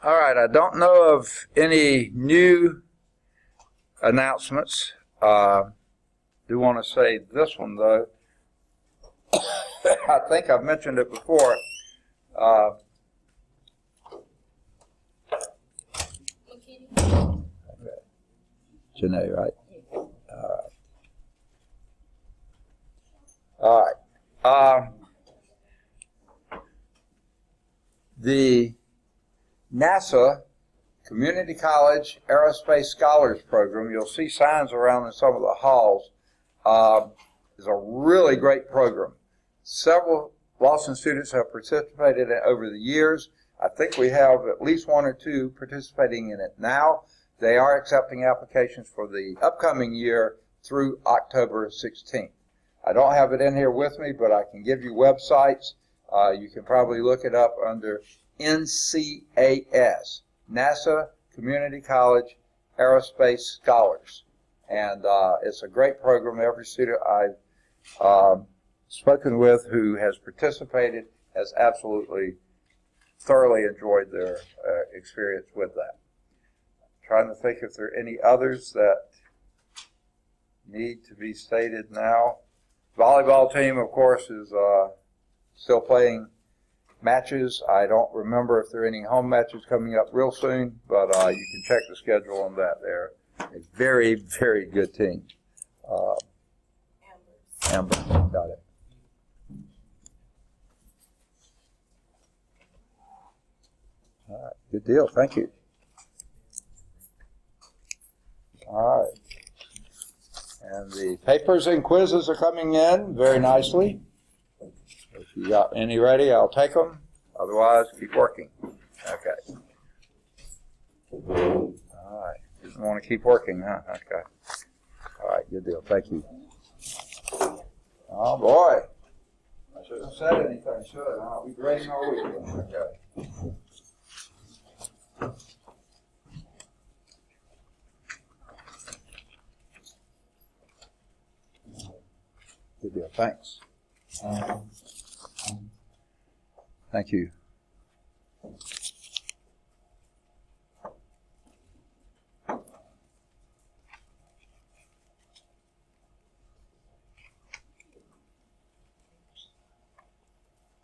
All right, I don't know of any new announcements. Do want to say this one, though. I think I've mentioned it before. Janae, right? All right. The NASA Community College Aerospace Scholars Program, you'll see signs around in some of the halls, is a really great program. Several Lawson students have participated in it over the years. I think we have at least one or two participating in it now. They are accepting applications for the upcoming year through October 16th. I don't have it in here with me, but I can give you websites. You can probably look it up under NCAS, NASA Community College Aerospace Scholars. And it's a great program. Every student I've spoken with who has participated has absolutely thoroughly enjoyed their experience with that. Trying to think if there are any others that need to be stated now. Volleyball team, of course, is still playing matches. I don't remember if there are any home matches coming up real soon, but you can check the schedule on that. They're a very, very good team. Amber, got it. All right, good deal. Thank you. All right. And the papers and quizzes are coming in very nicely. If you got any ready, I'll take them. Otherwise, keep working. Okay. All right. You want to keep working, huh? Okay. All right, good deal. Thank you. Oh, boy. I shouldn't have said anything, should I? I'll be grading all weekend. Okay. Good deal. Thanks. Thank you.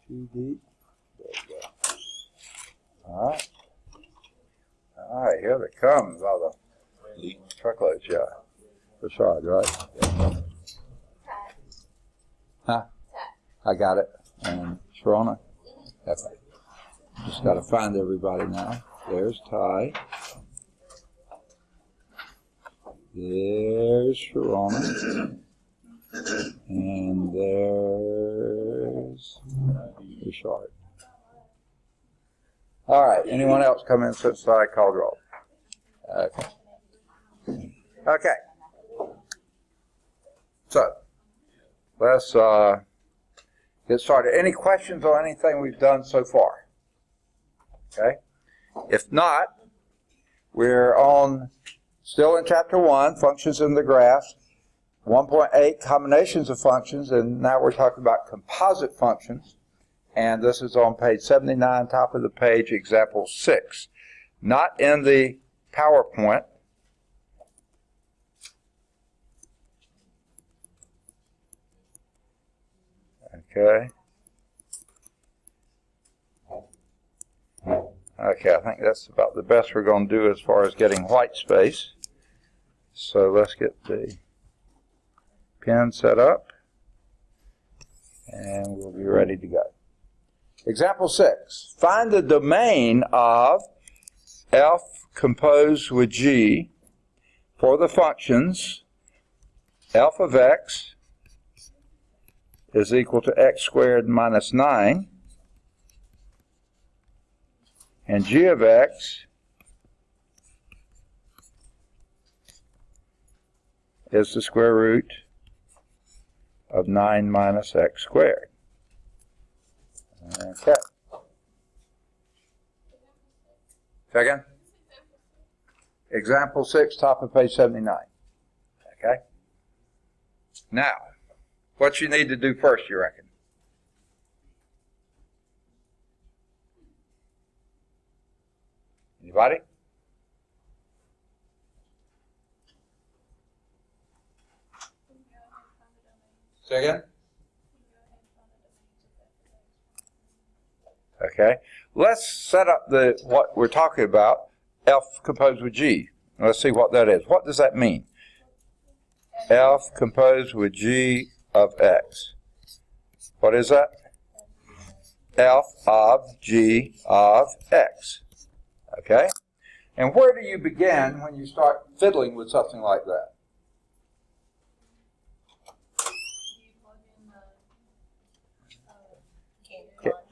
Too deep. There we go. All right. All right, here they come. All the truckloads, yeah. Rashad, right? Yeah. Huh? I got it. And Sharona? Okay. Just got to find everybody now. There's Ty. There's Sharona. And there's Richard. All right. Anyone else come in since I called roll? Okay. Okay. So, let's get started. Any questions on anything we've done so far? Okay. If not, we're still in Chapter 1, Functions in the Graph, 1.8, Combinations of Functions, and now we're talking about composite functions. And this is on page 79, top of the page, example 6. Not in the PowerPoint. Okay. Okay, I think that's about the best we're going to do as far as getting white space. So let's get the pen set up, and we'll be ready to go. Example 6. Find the domain of f composed with g for the functions f of x is equal to x squared minus 9, and g of x is the square root of 9 minus x squared. Okay. Second? Example 6, top of page 79. Okay? Now, what you need to do first, you reckon? Anybody? Say again? Okay. Let's set up what we're talking about, F composed with G. Let's see what that is. What does that mean? F composed with G of X. What is that? F of G of X. Okay? And where do you begin when you start fiddling with something like that?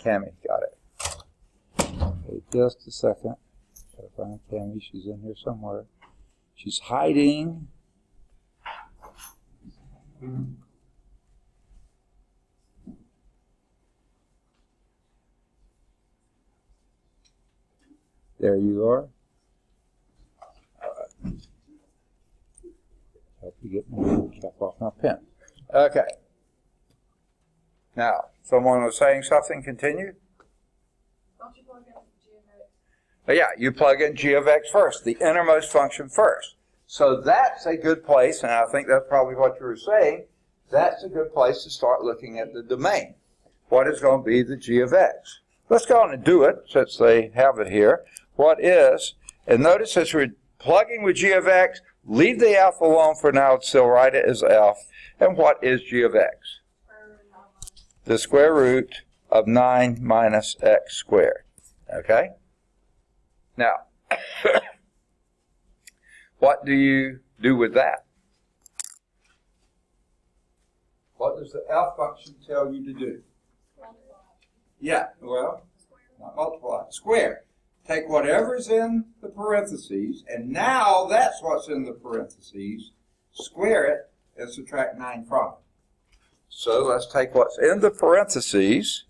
Cammie, got it. Wait just a second. Gotta find Cammie. She's in here somewhere. She's hiding. There you are. All right. Help you get my cap off my pen. Okay. Now, someone was saying something. Continue. Don't you plug in G of X? Yeah, you plug in G of X first, the innermost function first. So that's a good place, and I think that's probably what you were saying. That's a good place to start looking at the domain. What is going to be the G of X? Let's go on and do it, since they have it here. What is, and notice as we're plugging with G of X, leave the F alone for now, still write it as F. And what is G of X? The square root of 9 minus x squared. Okay? Now, what do you do with that? What does the F function tell you to do? Yeah, well, not multiply. Square. Take whatever's in the parentheses, and now that's what's in the parentheses, square it, and subtract 9 from it. So let's take what's in the parentheses,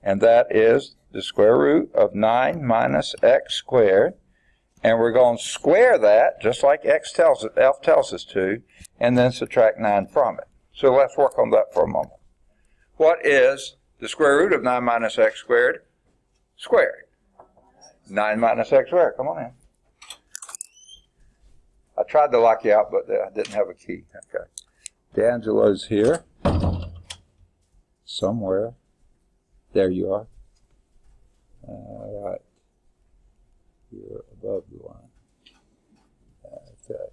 and that is the square root of 9 minus x squared, and we're going to square that, just like F tells us to, and then subtract 9 from it. So let's work on that for a moment. What is the square root of 9 minus x squared? Squared. 9 minus x squared. Come on in. I tried to lock you out, but I didn't have a key. Okay. D'Angelo's here. Somewhere. There you are. All right. You're above the line. Okay.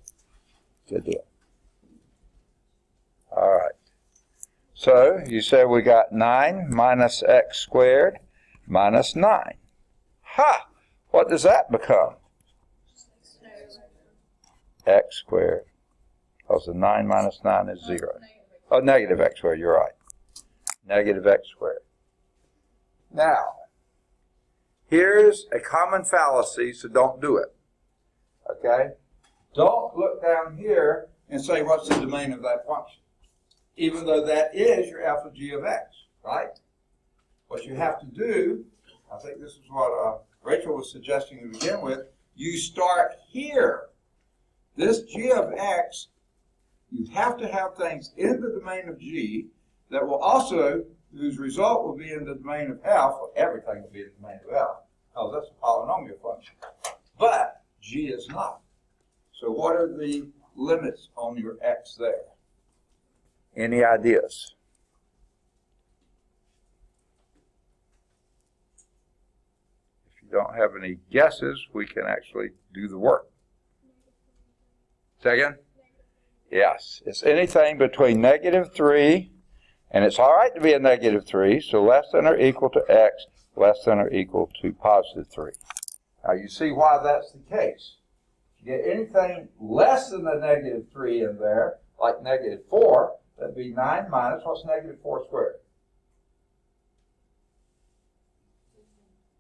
Good deal. All right. So you said we got 9 minus x squared minus 9. Ha! What does that become? X squared. Because the 9 minus 9 is 0. Oh, negative x squared, you're right. Negative x squared. Now, here's a common fallacy, so don't do it. Okay? Don't look down here and say, what's the domain of that function? Even though that is your alpha g of x, right? What you have to do, I think this is what Rachel was suggesting to begin with, you start here. This g of x, you have to have things in the domain of g that will also, whose result will be in the domain of f, or everything will be in the domain of f, because that's a polynomial function. But g is not. So what are the limits on your x there? Any ideas? If you don't have any guesses, we can actually do the work. Say again? Yes. It's anything between -3, and it's all right to be a -3, so less than or equal to x, less than or equal to +3. Now you see why that's the case. If you get anything less than the -3 in there, like -4, that'd be 9 minus, what's -4 squared?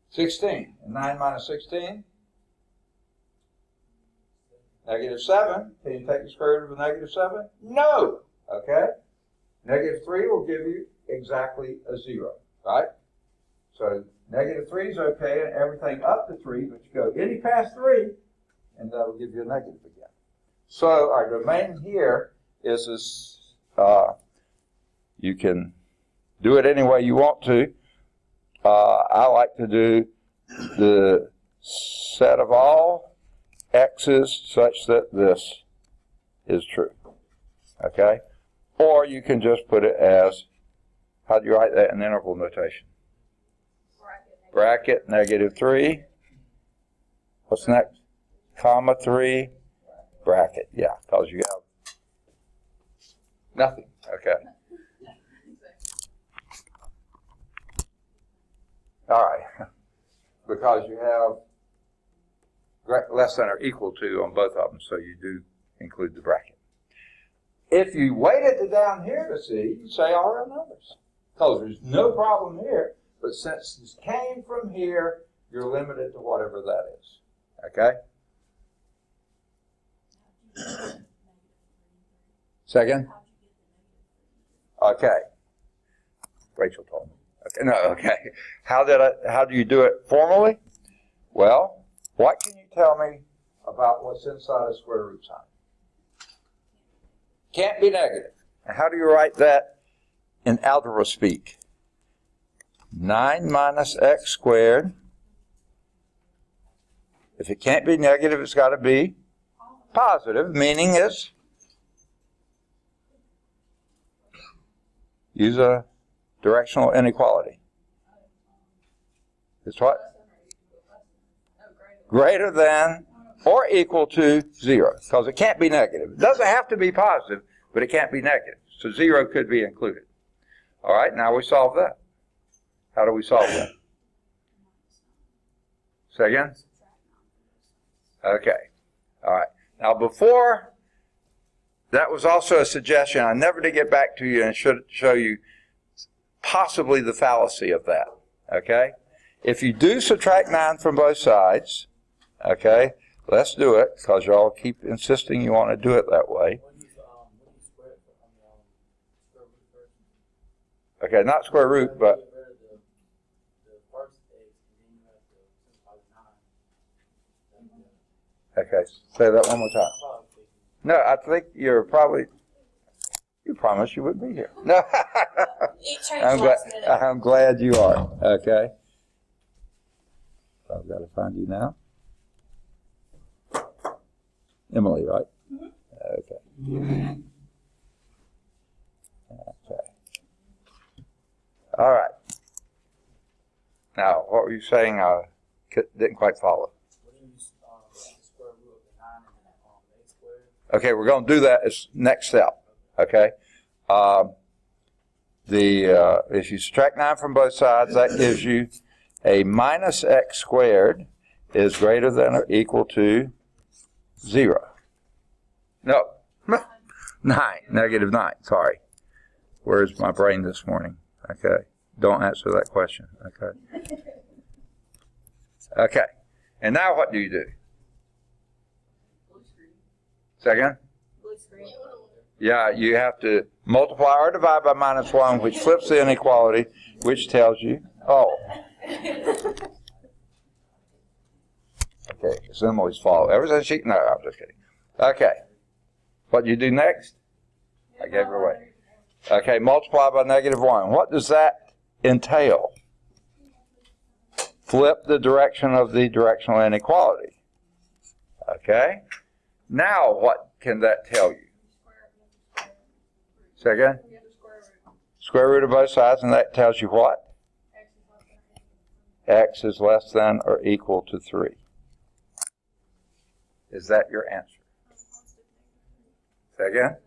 16. And 9 minus 16? -7. Can you take the square root of a -7? No. Okay? -3 will give you exactly a 0, right? So -3 is okay, and everything up to 3, but you go any past 3, and that'll give you a negative again. So our domain here is this. You can do it any way you want to. I like to do the set of all x's such that this is true. Okay? Or you can just put it as, how do you write that in interval notation? Bracket -3. What's next? Comma 3. Bracket. Yeah, because you have nothing. Okay. All right. Because you have less than or equal to on both of them, so you do include the bracket. If you waited to down here to see, you say all real numbers. Because there's no problem here, but since this came from here, you're limited to whatever that is. Okay? Second? Okay. Rachel told me. Okay. No, okay. How do you do it formally? Well, what can you tell me about what's inside a square root sign? Can't be negative. And how do you write that in algebra speak? 9 minus x squared. If it can't be negative, it's got to be positive, meaning it's, use a directional inequality. It's what? Greater than or equal to 0, because it can't be negative. It doesn't have to be positive, but it can't be negative. So 0 could be included. All right, now we solve that. How do we solve that? Say again? Okay. All right. Now before, that was also a suggestion. I never did get back to you and should show you possibly the fallacy of that. Okay? If you do subtract 9 from both sides, okay, let's do it, because you all keep insisting you want to do it that way. Okay, not square root, but okay, say that one more time. No, I think you're probably, you promised you would be here. No, I'm glad you are. Okay. So I've got to find you now. Emily, right? Okay. Okay. All right. Now, what were you saying? I didn't quite follow. Okay, we're going to do that as next step. Okay. If you subtract 9 from both sides, that gives you a minus x squared is greater than or equal to 0. No, 9, negative 9. Sorry. Where's my brain this morning? Okay. Don't answer that question. Okay. Okay. And now what do you do? Second? Yeah, you have to multiply or divide by minus 1, which flips the inequality, which tells you, oh. Okay, it's Emily's fault. Ever since she, no, I'm just kidding. Okay. What do you do next? I gave her away. Okay, multiply by negative 1. What does that entail? Flip the direction of the directional inequality. Okay? Now what can that tell you? Say again? Square root of both sides, and that tells you what? X is less than or equal to 3. Is that your answer? Say again?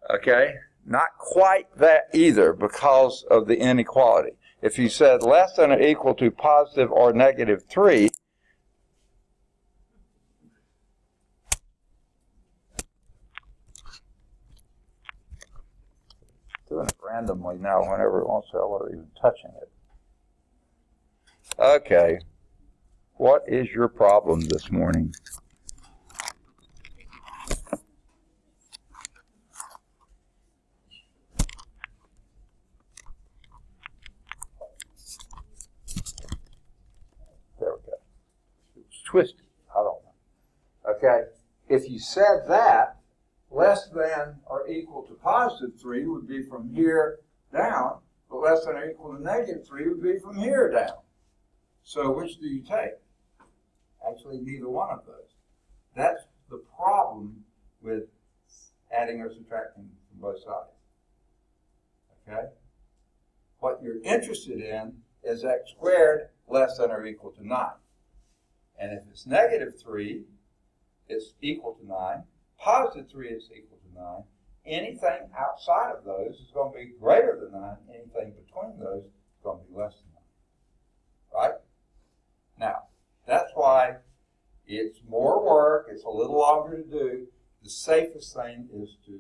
Okay, not quite that either because of the inequality. If you said less than or equal to positive or negative 3, doing it randomly now whenever it wants to, without even touching it. Okay, what is your problem this morning? There we go. It was twisted. I don't know. Okay, if you said that, less than or equal to positive 3 would be from here down, but less than or equal to negative 3 would be from here down. So which do you take? Actually, neither one of those. That's the problem with adding or subtracting from both sides. Okay? What you're interested in is x squared less than or equal to 9. And if it's negative 3, it's equal to 9. Positive 3 is equal to 9. Anything outside of those is going to be greater than 9. Anything between those is going to be less than 9. Right? Now, that's why it's more work. It's a little longer to do. The safest thing is to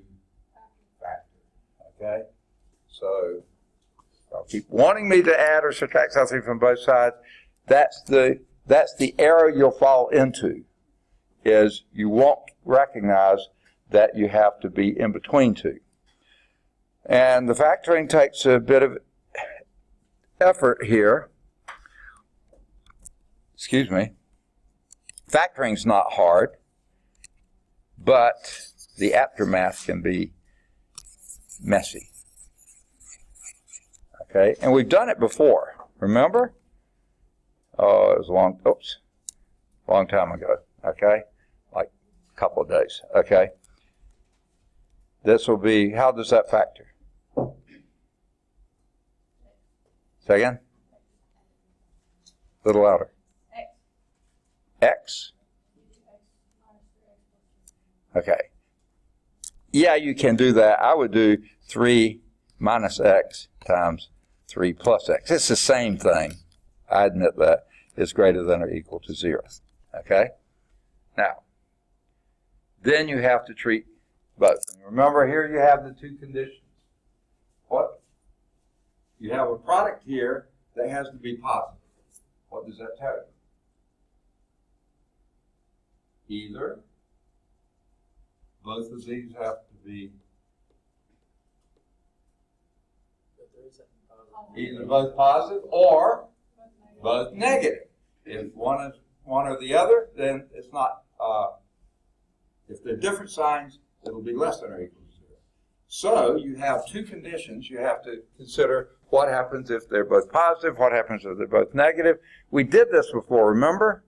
factor. Okay? So, y'all keep wanting me to add or subtract something from both sides. That's the error you'll fall into, is you won't recognize that you have to be in between two. And the factoring takes a bit of effort here. Excuse me. Factoring's not hard, but the aftermath can be messy. Okay, and we've done it before, remember? Oh, it was a long time ago, okay? Like a couple of days, okay? This will be, how does that factor? Say again? A little louder. X? Okay. Yeah, you can do that. I would do 3 minus x times 3 plus x. It's the same thing. I admit that. It's greater than or equal to 0. Okay? Now, then you have to treat both. Remember, here you have the two conditions. What? You have a product here that has to be positive. What does that tell you? Either both of these have to be either both positive or both negative. If one is one or the other, then it's not. If they're different signs, it'll be less than or equal to 0. So you have two conditions. You have to consider what happens if they're both positive, what happens if they're both negative. We did this before, remember?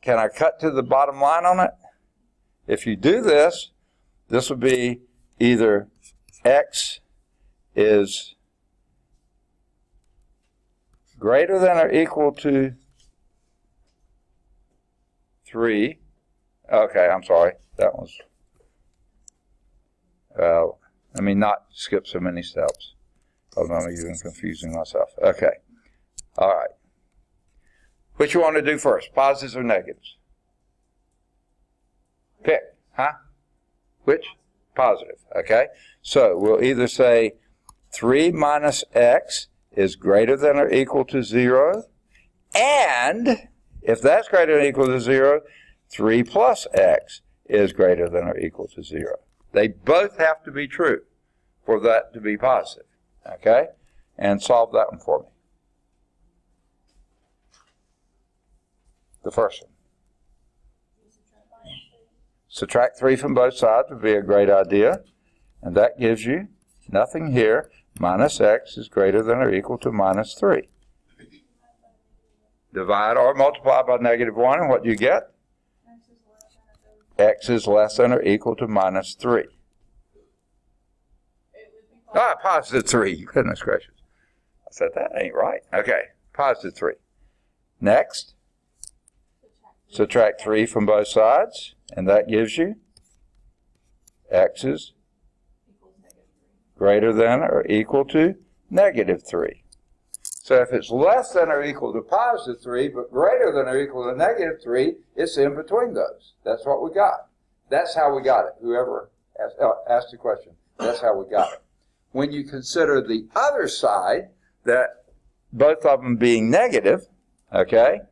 Can I cut to the bottom line on it? If you do this, this would be either x is greater than or equal to 3. Okay, I'm sorry. That was, let me not skip so many steps. I'm even confusing myself. Okay. All right. Which you want to do first, positives or negatives? Pick, huh? Which? Positive, okay? So we'll either say 3 minus x is greater than or equal to 0, and if that's greater than or equal to 0, 3 plus x is greater than or equal to 0. They both have to be true for that to be positive, okay? And solve that one for me. The first one. Subtract 3 from both sides would be a great idea. And that gives you nothing here. Minus x is greater than or equal to minus 3. Divide or multiply by negative 1, and what do you get? X is less than or equal to minus 3. Positive 3. Goodness gracious. I said that ain't right. Okay, positive 3. Next. Subtract 3 from both sides, and that gives you x is greater than or equal to negative 3. So if it's less than or equal to positive 3, but greater than or equal to negative 3, it's in between those. That's what we got. That's how we got it. Whoever asked the question, that's how we got it. When you consider the other side, that both of them being negative, okay,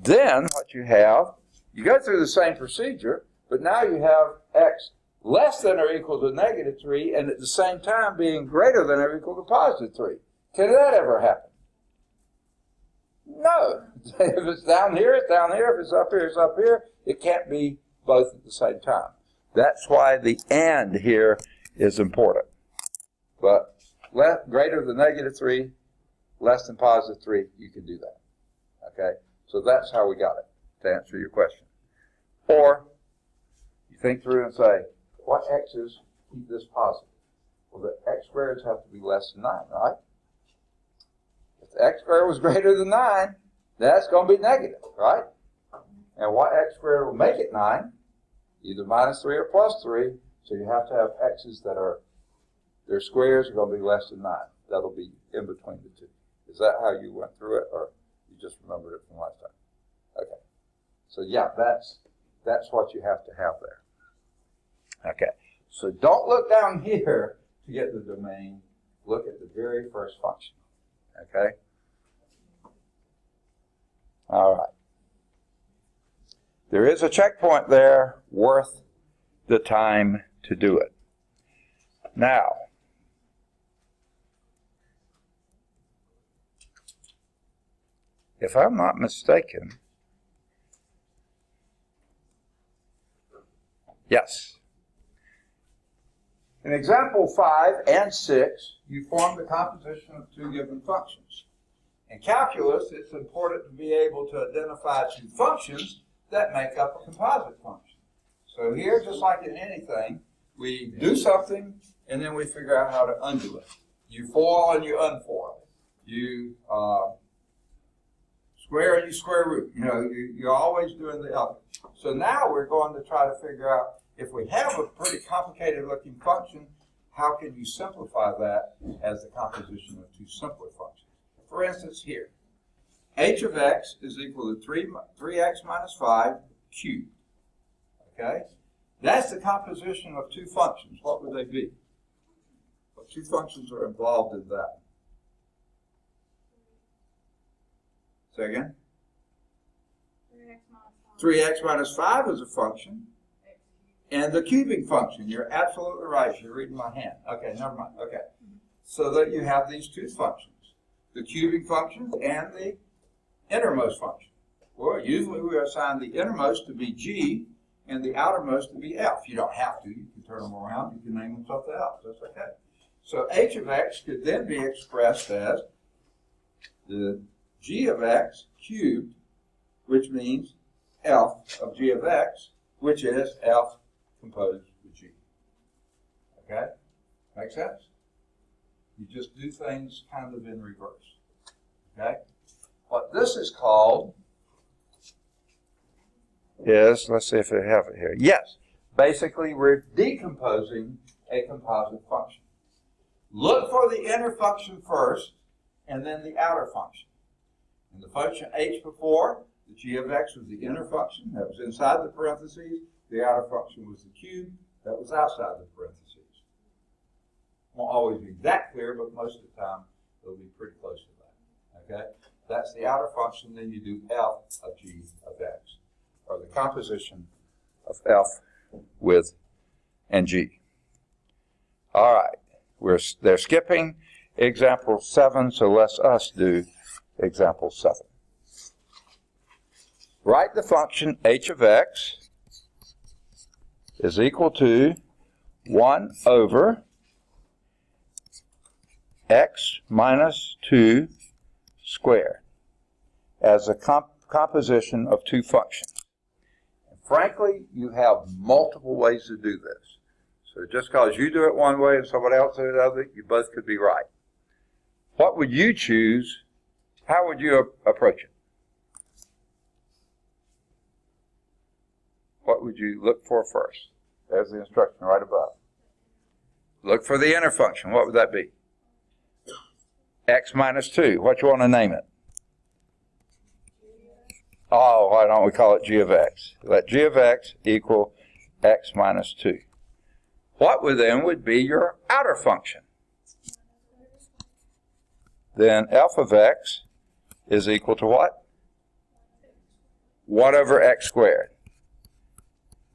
then what you have, you go through the same procedure, but now you have x less than or equal to negative 3, and at the same time being greater than or equal to positive 3. Can that ever happen? No. If it's down here, it's down here. If it's up here, it's up here. It can't be both at the same time. That's why the and here is important. But greater than negative 3 less than positive 3, you can do that. Okay? So that's how we got it, to answer your question. Or, you think through and say, what x's keep this positive? Well, the x squareds have to be less than 9, right? If the x squared was greater than 9, that's going to be negative, right? And what x squared will make it 9? Either minus 3 or plus 3. So you have to have x's that are, their squares are going to be less than 9. That'll be in between the two. Is that how you went through it, or you just remembered it from last time? Okay. So yeah, that's what you have to have there. Okay. So don't look down here to get the domain. Look at the very first function. Okay? All right. There is a checkpoint there worth the time to do it. Now, if I'm not mistaken, yes. In example 5 and 6, you form the composition of two given functions. In calculus, it's important to be able to identify two functions that make up a composite function. So here, just like in anything, we do something and then we figure out how to undo it. You foil and you unfoil. You square and you square root. You know, you're always doing the other. So now we're going to try to figure out, if we have a pretty complicated looking function, how can you simplify that as the composition of two simpler functions? For instance, here, h of x is equal to 3x minus 5 cubed. Okay? That's the composition of two functions. What would they be? What two functions are involved in that? Say again? 3x minus 5 is a function. And the cubing function. You're absolutely right. You're reading my hand. Okay, never mind. Okay. So that you have these two functions. The cubing function and the innermost function. Well, usually we assign the innermost to be g and the outermost to be f. You don't have to. You can turn them around. You can name them something else. That's okay. So h of x could then be expressed as the g of x cubed, which means f of g of x, which is f composed with g. Okay? Make sense? You just do things kind of in reverse. Okay? What this is called is, let's see if I have it here. Yes. Basically, we're decomposing a composite function. Look for the inner function first, and then the outer function. In the function h before, the g of x was the inner function. That was inside the parentheses. The outer function was the cube. That was outside the parentheses. Won't always be that clear, but most of the time it'll be pretty close to that. Okay? That's the outer function. Then you do f of g of x, or the composition of f with and g. All right. They're skipping example 7, so let's us do example 7. Write the function h of x is equal to 1 over x minus 2 squared as a composition of two functions. And frankly, you have multiple ways to do this. So just because you do it one way and somebody else does it another, you both could be right. What would you choose? How would you approach it? What would you look for first? There's the instruction right above. Look for the inner function. What would that be? X minus 2. What you want to name it? Oh, why don't we call it g of x? Let g of x equal x minus 2. What would be your outer function? Then f of x is equal to what? 1 over x squared.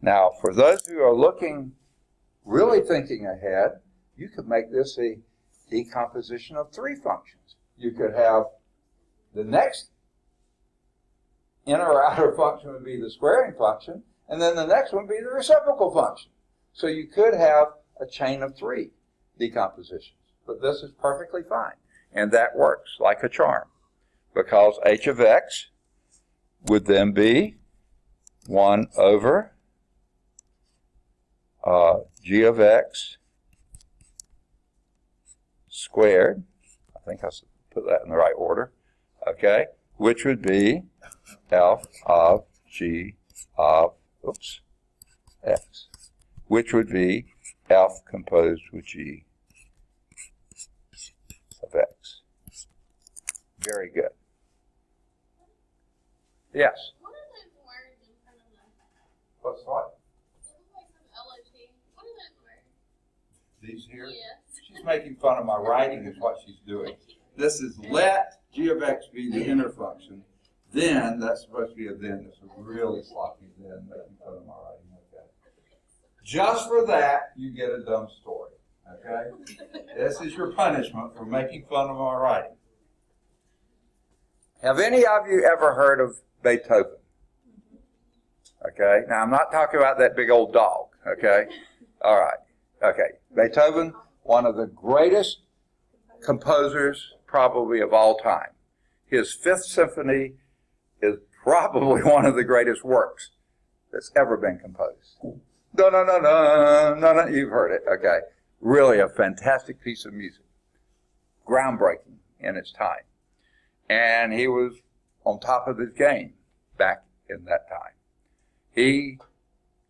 Now, for those who are looking, really thinking ahead, you could make this a decomposition of three functions. You could have the next inner or outer function would be the squaring function, and then the next one would be the reciprocal function. So you could have a chain of 3 decompositions, but this is perfectly fine. And that works like a charm, because h of x would then be 1 over g of x squared. I think I should put that in the right order. Okay, which would be f of g of, x, which would be f composed with g of x. Very good. Yes? What are those words in front of them? What's what? It looks like some LOT. What are those words? These here? Yes. She's making fun of my writing is what she's doing. This is let g of x be the inner function. Then, that's supposed to be a then. It's a really sloppy then, making fun of my writing. Okay. Just for that, you get a dumb story. Okay? This is your punishment for making fun of my writing. Have any of you ever heard of Beethoven? Okay. Now, I'm not talking about that big old dog. Okay. All right. Okay. Beethoven, one of the greatest composers probably of all time. His Fifth Symphony is probably one of the greatest works that's ever been composed. No, no, no, no, no, no. You've heard it. Okay. Really a fantastic piece of music. Groundbreaking in its time. And he was on top of his game back in that time. He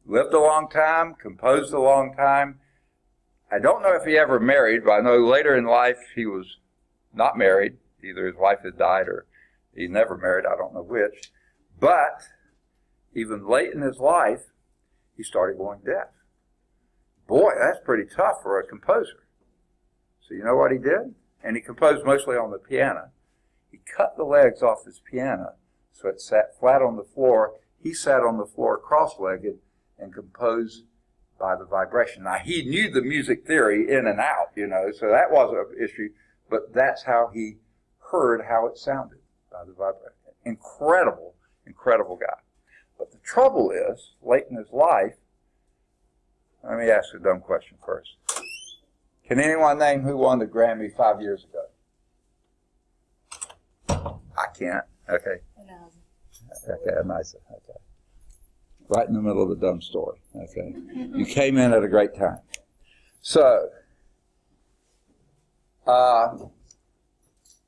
lived a long time, composed a long time. I don't know if he ever married, but I know later in life he was not married. Either his wife had died or he never married. I don't know which. But even late in his life, he started going deaf. Boy, that's pretty tough for a composer. So you know what he did? And he composed mostly on the piano. He cut the legs off his piano so it sat flat on the floor. He sat on the floor cross-legged and composed by the vibration. Now, he knew the music theory in and out, so that wasn't an issue, but that's how he heard how it sounded, by the vibration. Incredible, incredible guy. But the trouble is, late in his life, let me ask a dumb question first. Can anyone name who won the Grammy 5 years ago? I can't. Okay. Okay, nice. Okay. Right in the middle of a dumb story. Okay. You came in at a great time. So,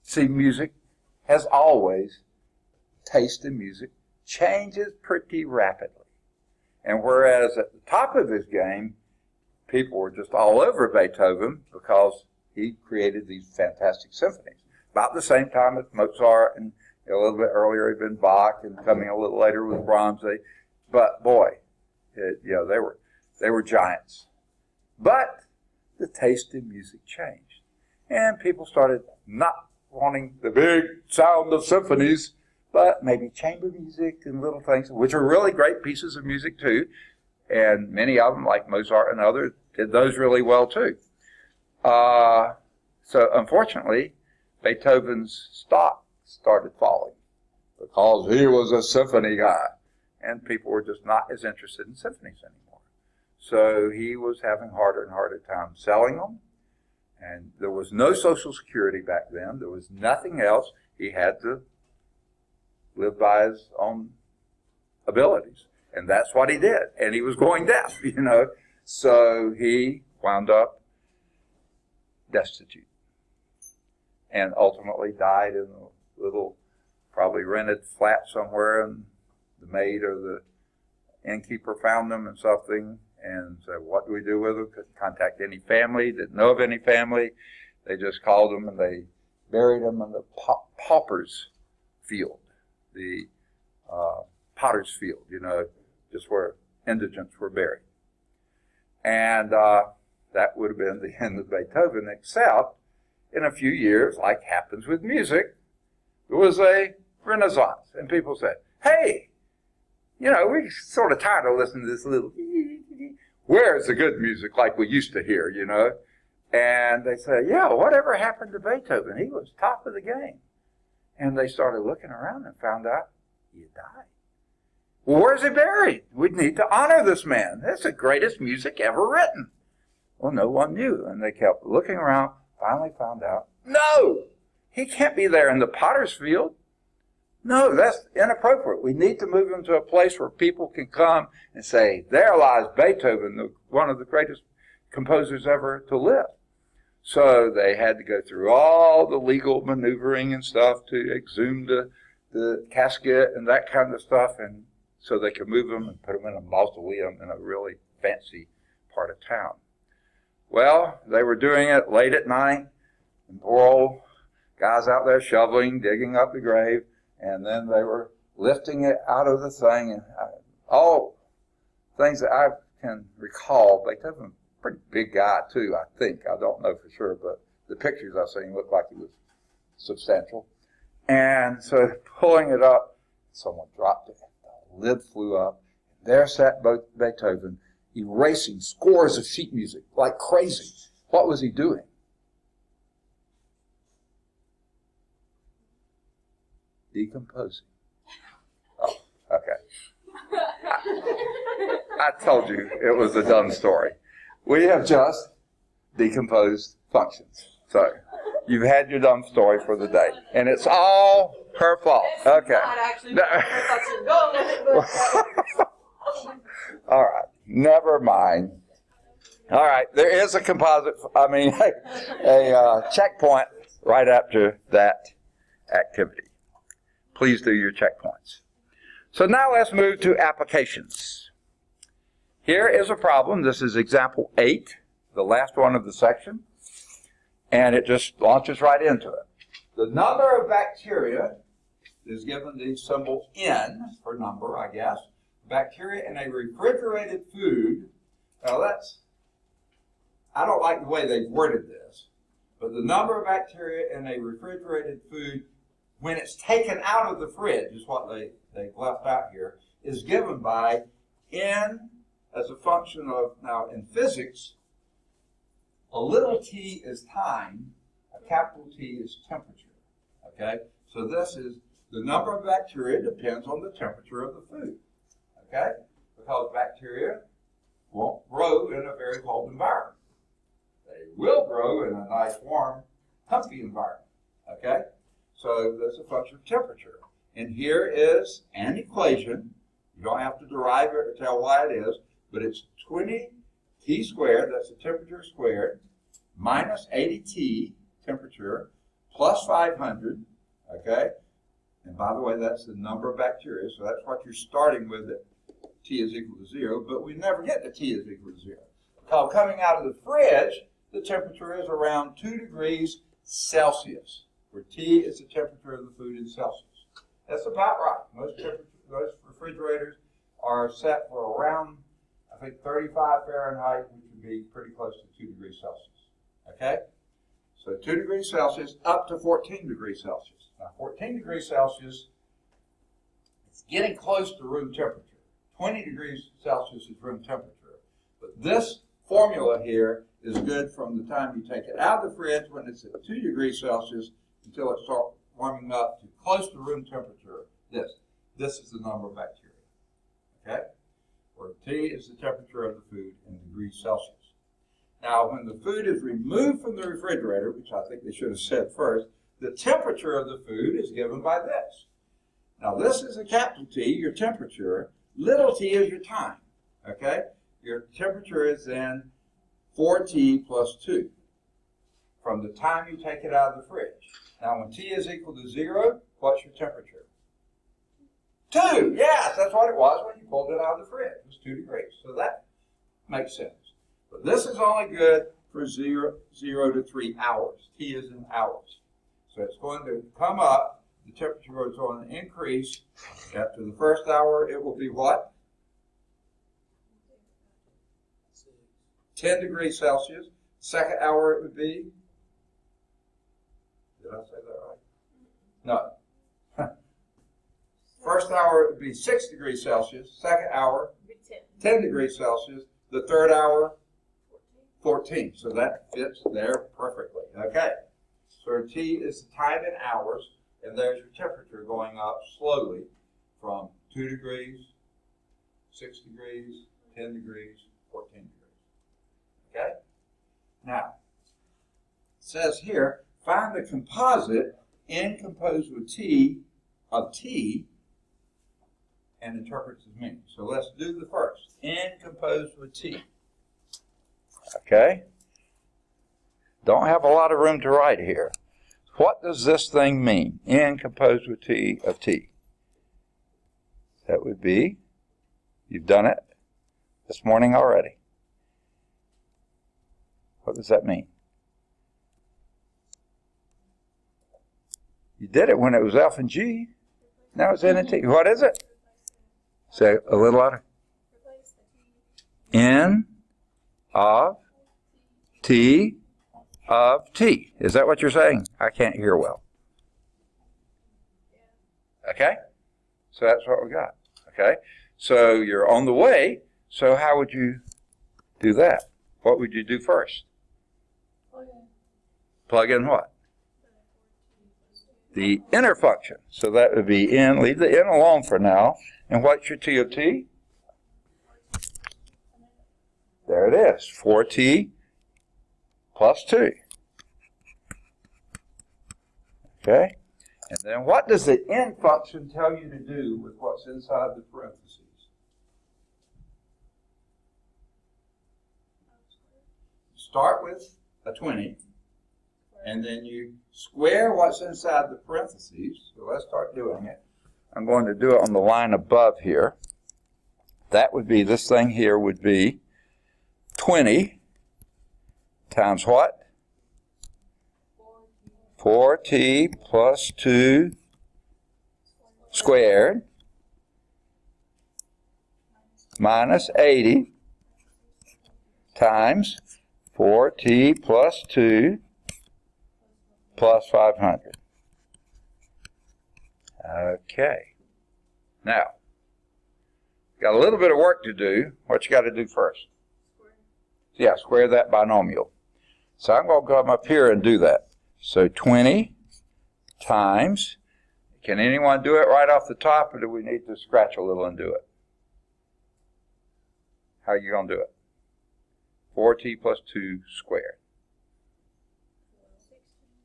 see, music has always, taste in music changes pretty rapidly. And whereas at the top of his game, people were just all over Beethoven because he created these fantastic symphonies. About the same time as Mozart, and a little bit earlier had been Bach, and coming a little later with Brahms. But boy, they were giants. But the taste in music changed, and people started not wanting the big sound of symphonies, but maybe chamber music and little things, which are really great pieces of music too. And many of them, like Mozart and others, did those really well too. So unfortunately, Beethoven's stock started falling because he was a symphony guy, and people were just not as interested in symphonies anymore. So he was having harder and harder time selling them, and there was no Social Security back then. There was nothing else. He had to live by his own abilities, and that's what he did. And he was going deaf, So he wound up destitute and ultimately died in a little, probably rented flat somewhere, and the maid or the innkeeper found them and something and said, what do we do with them? Couldn't contact any family, didn't know of any family. They just called them and they buried them in the pauper's field, the potter's field, just where indigents were buried. And that would have been the end of Beethoven, except in a few years, like happens with music, there was a renaissance. And people said, hey, we're sort of tired of listening to this little, where's the good music like we used to hear, And they said, yeah, whatever happened to Beethoven? He was top of the game. And they started looking around and found out he had died. Well, where's he buried? We need to honor this man. That's the greatest music ever written. Well, no one knew. And they kept looking around, finally found out, no, He can't be there in the potter's field. No, that's inappropriate. We need to move him to a place where people can come and say, there lies Beethoven, one of the greatest composers ever to live. So they had to go through all the legal maneuvering and stuff to exhume the casket and that kind of stuff, and so they could move him and put him in a mausoleum in a really fancy part of town. Well, they were doing it late at night, and poor old guys out there shoveling, digging up the grave, and then they were lifting it out of the thing, and all things that I can recall. Beethoven, pretty big guy too, I think. I don't know for sure, but the pictures I've seen look like he was substantial. And so pulling it up, someone dropped it. The lid flew up. There sat Beethoven, erasing scores of sheet music like crazy. What was he doing? Decomposing. Oh, okay. I told you it was a dumb story. We have just decomposed functions. So you've had your dumb story for the day. And it's all her fault. Okay. All right. Never mind. All right. There is a checkpoint right after that activity. Please do your checkpoints. So now let's move to applications. Here is a problem. This is example 8, the last one of the section. And it just launches right into it. The number of bacteria is given the symbol N for number, I guess. Bacteria in a refrigerated food. Now I don't like the way they've worded this, but the number of bacteria in a refrigerated food when it's taken out of the fridge is what they've left out here, is given by N as a function of, now in physics, a little t is time, a capital T is temperature. Okay? So this is the number of bacteria depends on the temperature of the food. Okay? Because bacteria won't grow in a very cold environment. They will grow in a nice, warm, comfy environment. Okay? So that's a function of temperature. And here is an equation. You don't have to derive it or tell why it is, but it's 20 T squared, that's the temperature squared, minus 80T, temperature, plus 500, okay? And by the way, that's the number of bacteria, so that's what you're starting with at T is equal to 0, but we never get to T is equal to 0. Because coming out of the fridge, the temperature is around 2 degrees Celsius, where T is the temperature of the food in Celsius. That's about right. Most refrigerators are set for around, I think, 35 Fahrenheit, which would be pretty close to 2 degrees Celsius. Okay? So 2 degrees Celsius up to 14 degrees Celsius. Now, 14 degrees Celsius is getting close to room temperature. 20 degrees Celsius is room temperature. But this formula here is good from the time you take it out of the fridge when it's at 2 degrees Celsius until it starts warming up to close to room temperature. This is the number of bacteria. Okay? Where T is the temperature of the food in degrees Celsius. Now, when the food is removed from the refrigerator, which I think they should have said first, the temperature of the food is given by this. Now, this is a capital T, your temperature. Little t is your time. Okay? Your temperature is then 4T plus 2 from the time you take it out of the fridge. Now, when T is equal to 0, what's your temperature? 2. Yes, that's what it was when you pulled it out of the fridge. It was 2 degrees. So that makes sense. But this is only good for 0 to 3 hours. T is in hours. So it's going to come up. The temperature is going to increase. After the first hour, it will be what? 10 degrees Celsius. Second hour, it would be? Did I say that right? No. First hour, it would be 6 degrees Celsius. Second hour, 10 degrees Celsius. The third hour, 14. So that fits there perfectly. Okay. So T is the time in hours, and there's your temperature going up slowly from 2 degrees, 6 degrees, 10 degrees, 14 degrees. Okay? Now, it says here, find the composite n composed with t of t and interprets as meaning. So let's do the first. N composed with t. Okay? Don't have a lot of room to write here. What does this thing mean? N composed with t of t. That would be, you've done it this morning already. What does that mean? You did it when it was F and G. Now it's N and T. What is it? Say a little louder. N of T of T. Is that what you're saying? I can't hear well. Okay? So that's what we got. Okay? So you're on the way. So how would you do that? What would you do first? Plug in what? The inner function. So that would be N. Leave the N alone for now. And what's your T of T? There it is. 4T plus 2. Okay? And then what does the N function tell you to do with what's inside the parentheses? Start with a 20. And then you square what's inside the parentheses. So let's start doing it. I'm going to do it on the line above here. That would be, this thing here would be 20 times what? 4t plus 2 squared minus 80 times 4t plus 2 plus 500. Okay. Now, got a little bit of work to do. What you got to do first? Yeah, square that binomial. So I'm going to come up here and do that. So 20 times, can anyone do it right off the top, or do we need to scratch a little and do it? How are you going to do it? 4t plus 2 squared.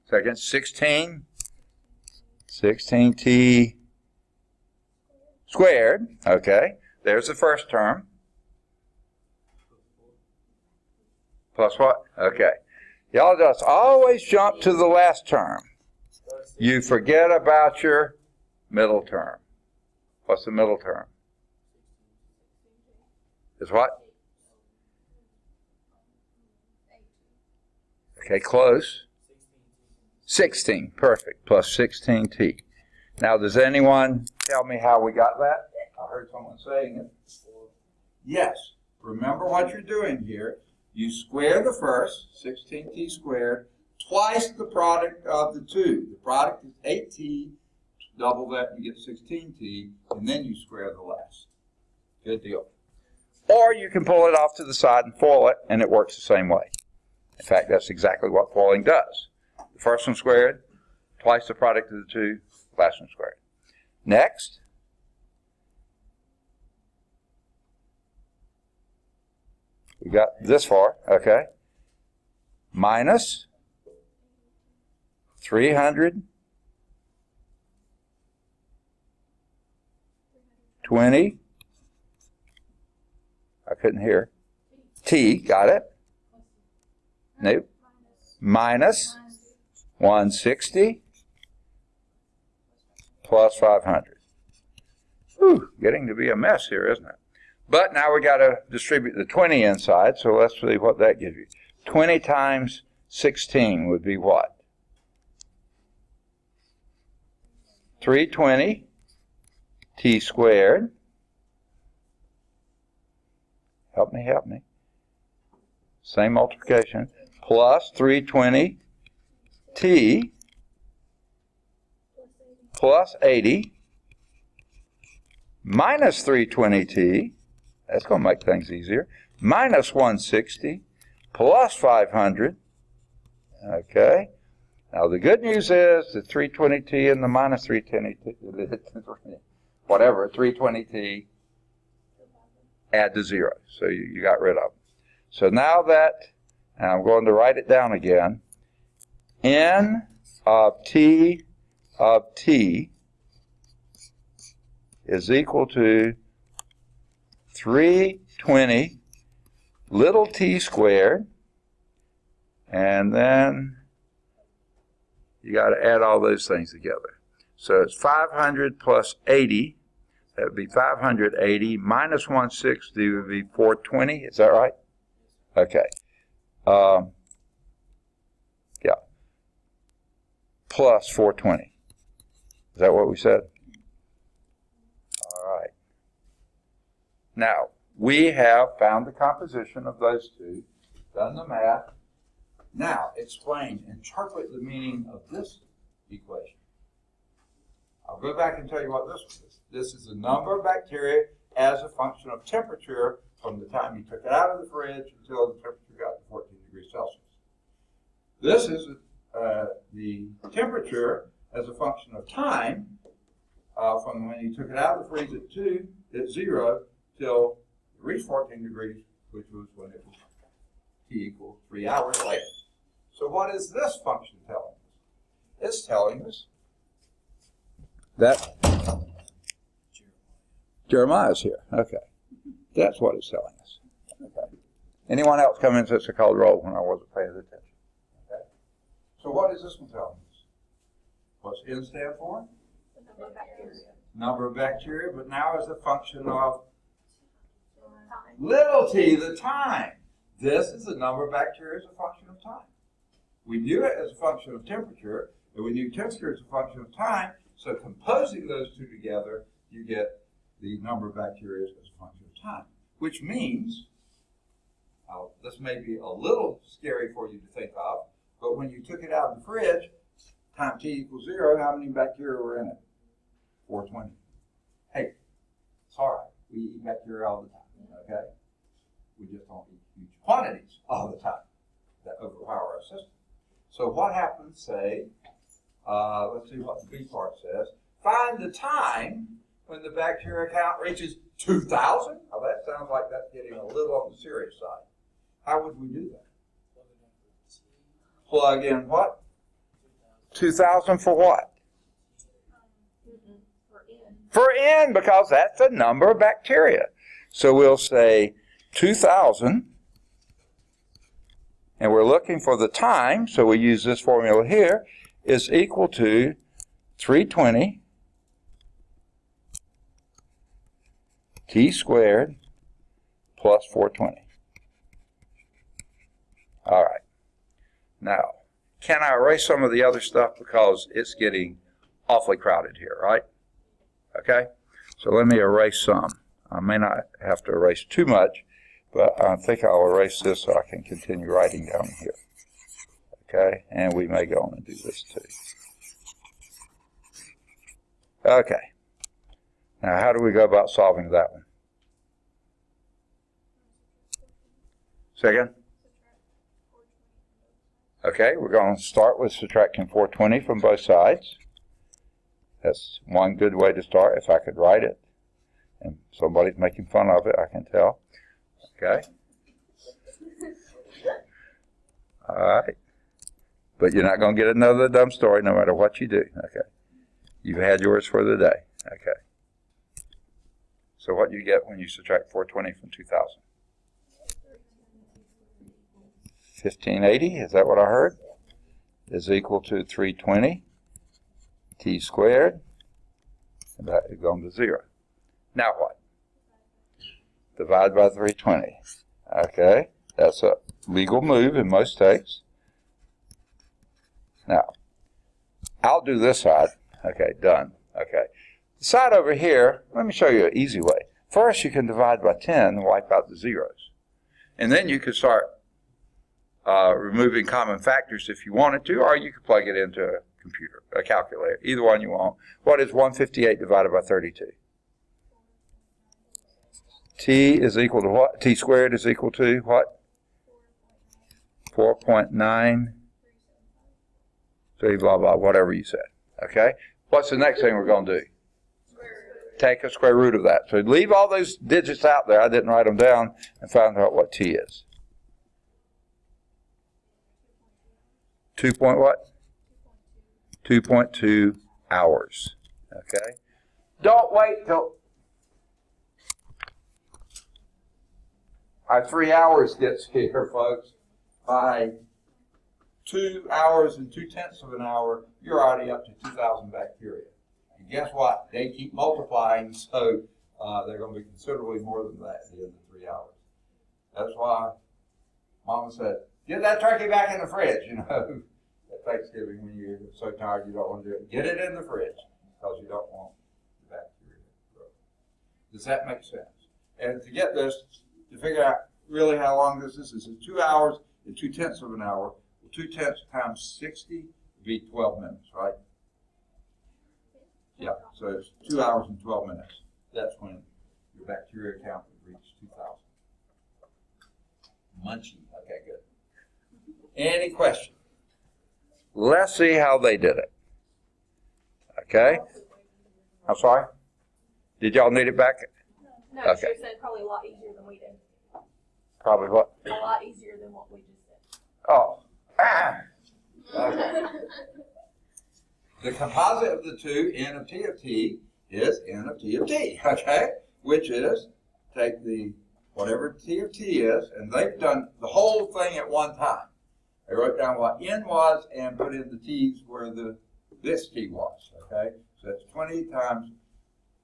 Second, 16t squared. Okay, there's the first term. Plus what? Okay. Y'all just always jump to the last term. You forget about your middle term. What's the middle term? Is what? Okay, close. 16, perfect, plus 16t. Now, does anyone tell me how we got that? I heard someone saying it. Yes. Remember what you're doing here. You square the first, 16t squared, twice the product of the two. The product is 8t. Double that, you get 16t, and then you square the last. Good deal. Or you can pull it off to the side and foil it, and it works the same way. In fact, that's exactly what foiling does. The first one squared, twice the product of the two, last one squared. Next. We got this far, okay. Minus 320. I couldn't hear. T, got it? Nope. Minus 160 plus 500. Whew, getting to be a mess here, isn't it? But now we got to distribute the 20 inside, so let's see what that gives you. 20 times 16 would be what? 320 t squared. Help me, help me. Same multiplication. Plus 320 t plus 80 minus 320t. That's going to make things easier. Minus 160 plus 500. Okay. Now the good news is the 320t and the minus 320t, whatever, 320t add to 0. So you got rid of them. So now that, and I'm going to write it down again, n of t of t is equal to 320 little t squared, and then you got to add all those things together. So it's 500 plus 80. That would be 580 minus 160 would be 420. Is that right? Okay. Yeah. Plus 420. Is that what we said? All right. Now, we have found the composition of those two, done the math. Now, explain, interpret the meaning of this equation. I'll go back and tell you what this is. This is the number of bacteria as a function of temperature from the time you took it out of the fridge until the temperature got to 14 degrees Celsius. This is the temperature as a function of time from when you took it out of the fridge at 0 till it reached 14 degrees, which was when it was t equals 3 hours later. So what is this function telling us? It's telling us that Jeremiah's here. Okay. That's what it's telling us. Okay. Anyone else come in since I called roll when I wasn't paying attention? Okay. So what is this one telling us? What's N stand for? The number of bacteria. Number of bacteria, but now as a function of Time. little t, the time. This is the number of bacteria as a function of time. We knew it as a function of temperature, and we knew temperature as a function of time, so composing those two together, you get the number of bacteria as a function of time. Which means, this may be a little scary for you to think of, but when you took it out of the fridge, time t equals 0, how many bacteria were in it? 420. Hey, it's all right. We eat bacteria all the time, okay? We just don't eat huge quantities all the time that overpower our system. So what happens, say, let's see what the B part says. Find the time when the bacteria count reaches 2,000. Now that sounds like that's getting a little on the serious side. How would we do that? Plug in what? 2,000 for what? For N, because that's the number of bacteria. So we'll say 2,000, and we're looking for the time, so we use this formula here, is equal to 320 t squared plus 420. All right. Now, can I erase some of the other stuff because it's getting awfully crowded here, right? Okay? So let me erase some. I may not have to erase too much, but I think I'll erase this so I can continue writing down here. Okay? And we may go on and do this too. Okay. Now, how do we go about solving that one? Second? Okay, we're going to start with subtracting 420 from both sides. That's one good way to start, if I could write it. And somebody's making fun of it, I can tell. Okay. All right. But you're not going to get another dumb story no matter what you do. Okay. You've had yours for the day. Okay. So what do you get when you subtract 420 from 2,000? 1580, is that what I heard? Is equal to 320 t squared, and that is going to 0. Now what? Divide by 320. Okay, that's a legal move in most states. Now, I'll do this side. Okay, done. Okay. The side over here, let me show you an easy way. First, you can divide by 10 and wipe out the zeros. And then you can start removing common factors if you wanted to, or you could plug it into a computer, a calculator, either one you want. What is 158 divided by 32? T is equal to what? T squared is equal to what? 4.9. So blah, blah, whatever you said. Okay? What's the next thing we're going to do? Take a square root of that. So leave all those digits out there. I didn't write them down, and find out what T is. 2 point what? 2.2 hours. Okay? Don't wait till our 3 hours gets here, folks. By 2 hours and 2/10 of an hour, you're already up to 2,000 bacteria. And guess what? They keep multiplying, so they're going to be considerably more than that at the end of 3 hours. That's why Mama said, get that turkey back in the fridge, you know, at Thanksgiving when you're so tired you don't want to do it. Get it in the fridge because you don't want the bacteria to grow. Does that make sense? And to get this, to figure out really how long this is 2 hours and 2/10 of an hour. 2/10 times 60 would be 12 minutes, right? Yeah, so it's 2 hours and 12 minutes. That's when your bacteria count would reach 2,000. Munchy. Okay, good. Any question? Let's see how they did it. Okay? I'm sorry? Did y'all need it back? No, Okay. she said probably a lot easier than we did. Probably what? A lot easier than what we just did. Oh. Okay. The composite of the two, N of T of T, is N of T of T, okay? Which is, take the whatever T of T is, and they've done the whole thing at one time. They wrote down what N was and put in the T's where this T was, okay? So that's 20 times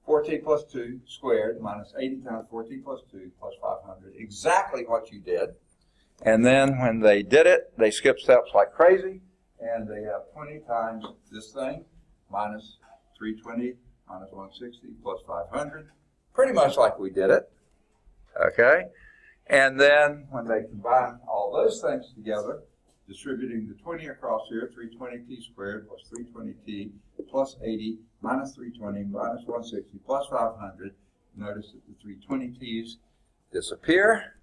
4T plus 2 squared minus 80 times 4T plus 2 plus 500, exactly what you did. And then when they did it, they skipped steps like crazy, and they have 20 times this thing minus 320 minus 160 plus 500, pretty much like we did it, okay? And then when they combine all those things together, distributing the 20 across here, 320t squared plus 320t plus 80 minus 320 minus 160 plus 500, notice that the 320t's disappear.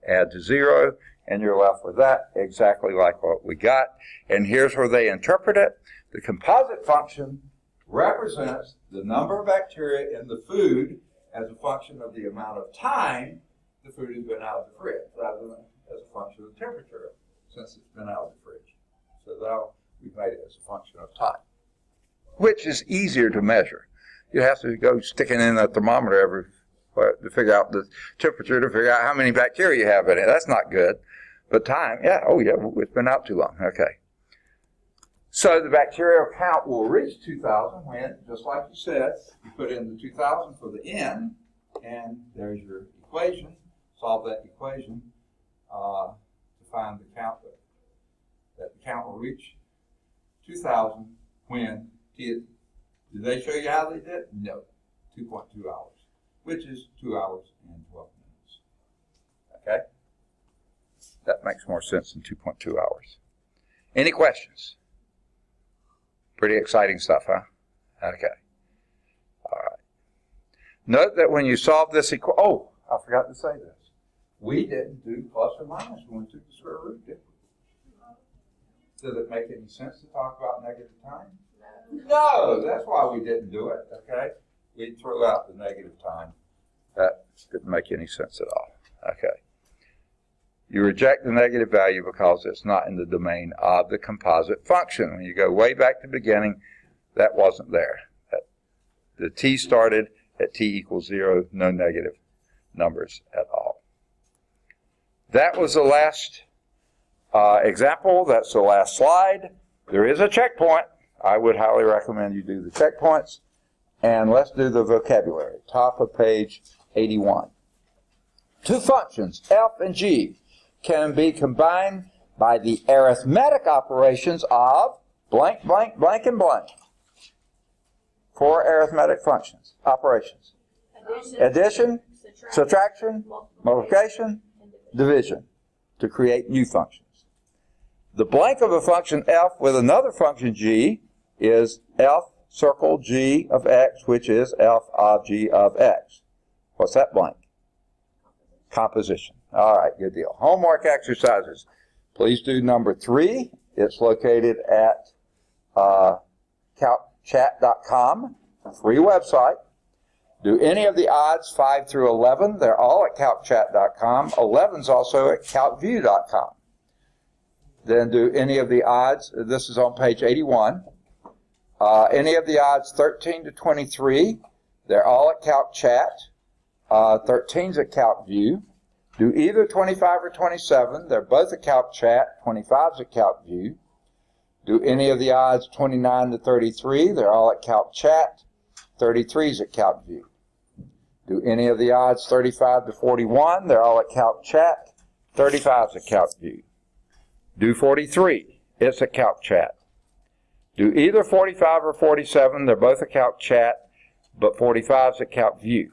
Add to 0, and you're left with that exactly like what we got. And here's where they interpret it. The composite function represents the number of bacteria in the food as a function of the amount of time the food has been out of the fridge, rather than as a function of temperature, since it's been out of the fridge. So now we've made it as a function of time, which is easier to measure. You have to go sticking in a thermometer to figure out the temperature, to figure out how many bacteria you have in it. That's not good. But time, yeah, it's been out too long. Okay. So the bacterial count will reach 2,000 when, just like you said, you put in the 2,000 for the N, and there's your equation. Solve that equation to find the count that the count will reach 2,000 when did they show you how they did? No, 2.2 hours. Which is 2 hours and 12 minutes. Okay? That makes more sense than 2.2 hours. Any questions? Pretty exciting stuff, huh? Okay. All right. Note that when you solve this equation, oh, I forgot to say this. We didn't do plus or minus when we took the square root, did we? Does it make any sense to talk about negative time? No, that's why we didn't do it, okay? We threw out the negative time. That didn't make any sense at all. Okay. You reject the negative value because it's not in the domain of the composite function. When you go way back to the beginning, that wasn't there. The t started at t equals 0, no negative numbers at all. That was the last example. That's the last slide. There is a checkpoint. I would highly recommend you do the checkpoints. And let's do the vocabulary. Top of page 81. Two functions, f and g, can be combined by the arithmetic operations of blank, blank, blank, and blank. 4 arithmetic functions, operations. Addition, subtraction, multiplication, division, to create new functions. The blank of a function f with another function g is f circle g of x, which is f of g of x. What's that blank? Composition. All right, good deal. Homework exercises. Please do number 3. It's located at calcchat.com, free website. Do any of the odds 5 through 11. They're all at calcchat.com. 11's also at calcview.com. Then do any of the odds. This is on page 81. Any of the odds 13 to 23, they're all at Calc Chat. 13's at Calc View. Do either 25 or 27, they're both at Calc Chat. 25's at Calc View. Do any of the odds 29 to 33, they're all at Calc Chat. 33's at Calc View. Do any of the odds 35 to 41, they're all at Calc Chat. 35's at Calc View. Do 43, it's at Calc Chat. Do either 45 or 47, they're both at Calc Chat, but 45's at Calc View.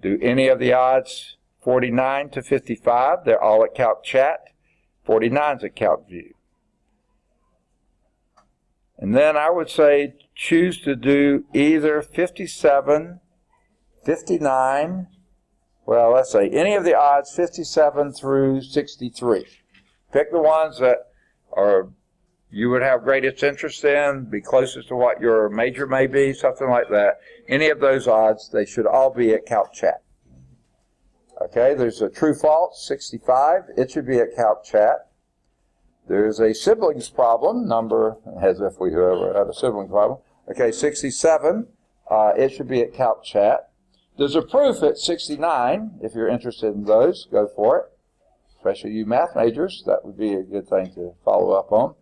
Do any of the odds 49 to 55, they're all at Calc Chat. 49's at Calc View. And then I would say choose to do either 57, 59, well, let's say any of the odds 57 through 63. Pick the ones that are you would have greatest interest in, be closest to what your major may be, something like that. Any of those odds, they should all be at Calc Chat. Okay, there's a true-false, 65. It should be at Calc Chat. There's a siblings problem, number, as if we ever had a siblings problem. Okay, 67. It should be at Calc Chat. There's a proof at 69. If you're interested in those, go for it. Especially you math majors, that would be a good thing to follow up on.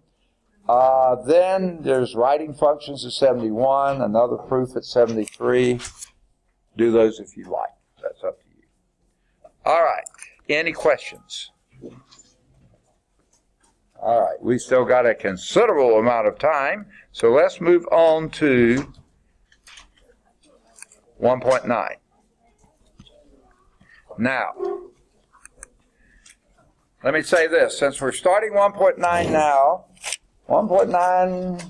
Then there's writing functions at 71, another proof at 73. Do those if you like. That's up to you. All right. Any questions? All right. We've still got a considerable amount of time, so let's move on to 1.9. Now, let me say this. Since we're starting 1.9 now, 1.9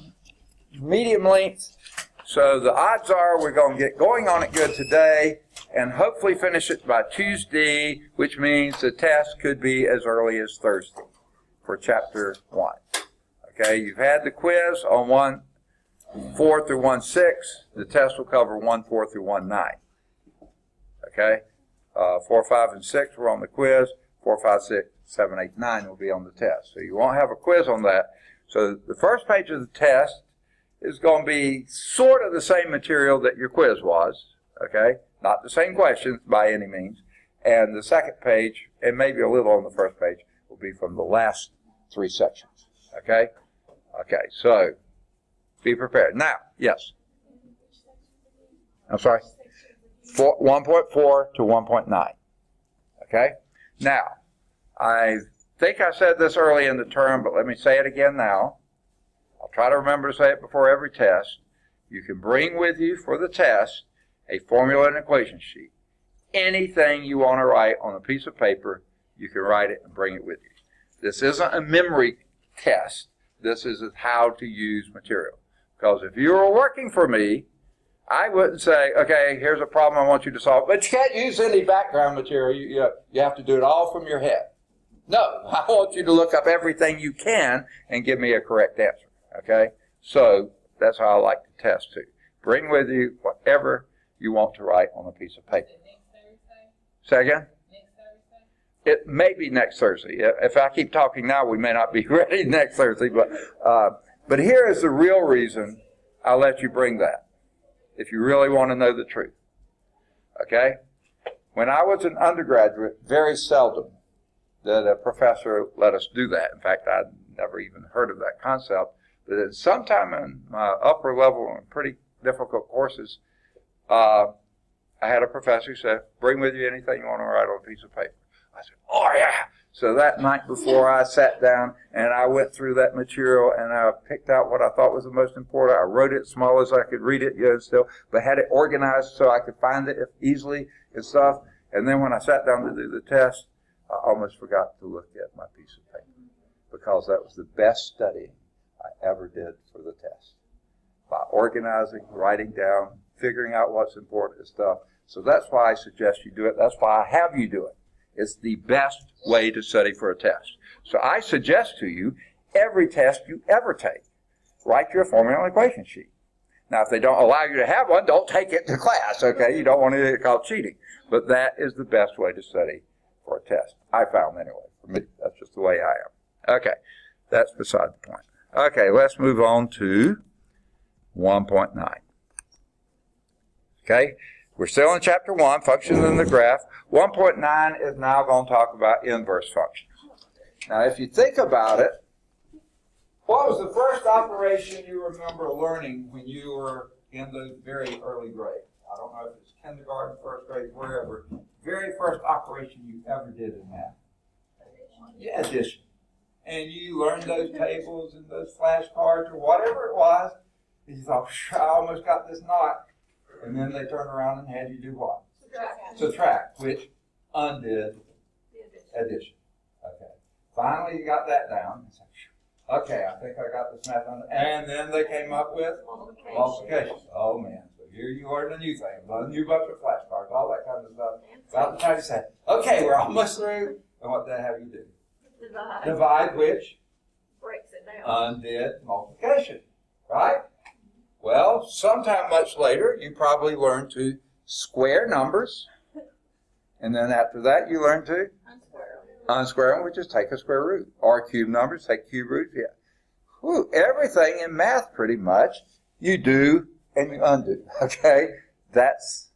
medium length, so the odds are we're going to get going on it good today and hopefully finish it by Tuesday, which means the test could be as early as Thursday for Chapter 1. Okay, you've had the quiz on 1.4 through 1.6. The test will cover 1.4 through 1.9. Okay, 4, 5, and 6 were on the quiz. 4, 5, 6, 7, 8, 9 will be on the test. So you won't have a quiz on that. So the first page of the test is going to be sort of the same material that your quiz was, okay? Not the same questions by any means. And the second page, and maybe a little on the first page, will be from the last 3 sections, okay? Okay, so be prepared. Now, yes? I'm sorry? 1.4 to 1.9, okay? Now, I think I said this early in the term, but let me say it again now. I'll try to remember to say it before every test. You can bring with you for the test a formula and equation sheet. Anything you want to write on a piece of paper, you can write it and bring it with you. This isn't a memory test. This is how to use material. Because if you were working for me, I wouldn't say, okay, here's a problem I want you to solve, but you can't use any background material. You have to do it all from your head. No, I want you to look up everything you can and give me a correct answer, okay? So that's how I like to test too. Bring with you whatever you want to write on a piece of paper. Say again? Next Thursday? It may be next Thursday. If I keep talking now, we may not be ready next Thursday, but here is the real reason I'll let you bring that, if you really want to know the truth, okay? When I was an undergraduate, very seldom that a professor let us do that. In fact, I'd never even heard of that concept. But at some time in my upper level and pretty difficult courses, I had a professor who said, bring with you anything you want to write on a piece of paper. I said, oh yeah! So that night before I sat down and I went through that material and I picked out what I thought was the most important. I wrote it as small as I could read it, still, but had it organized so I could find it easily and stuff. And then when I sat down to do the test, I almost forgot to look at my piece of paper because that was the best studying I ever did for the test. By organizing, writing down, figuring out what's important and stuff. So that's why I suggest you do it. That's why I have you do it. It's the best way to study for a test. So I suggest to you, every test you ever take, write your formula and equation sheet. Now, if they don't allow you to have one, don't take it to class, okay? You don't want to get called cheating. But that is the best way to study for a test. I found anyway. For me, that's just the way I am. Okay, that's beside the point. Okay, let's move on to 1.9. Okay? We're still in chapter 1, functions in the graph. 1.9 is now going to talk about inverse functions. Now, if you think about it, what was the first operation you remember learning when you were in the very early grade? I don't know if it's kindergarten, first grade, wherever. Very first operation you ever did in math. Yeah, addition. And you learned those tables and those flashcards or whatever it was. And you thought, I almost got this knot. And then they turned around and had you do what? Subtract, which undid addition. Okay. Finally, you got that down. Okay, I think I got this math under. And then they came up with multiplication. Oh, man. So here you learned a new thing, a new bunch of flashcards, all that kind of stuff. About the time you say, okay, we're almost through. And what the hell you do? Divide, which breaks it down. Undid multiplication, right? Well, sometime much later, you probably learn to square numbers. And then after that, you learn to unsquare them, which is take a square root. Or cube numbers, take cube roots. Yeah. Whew, everything in math, pretty much, you do and you undo. Okay? That's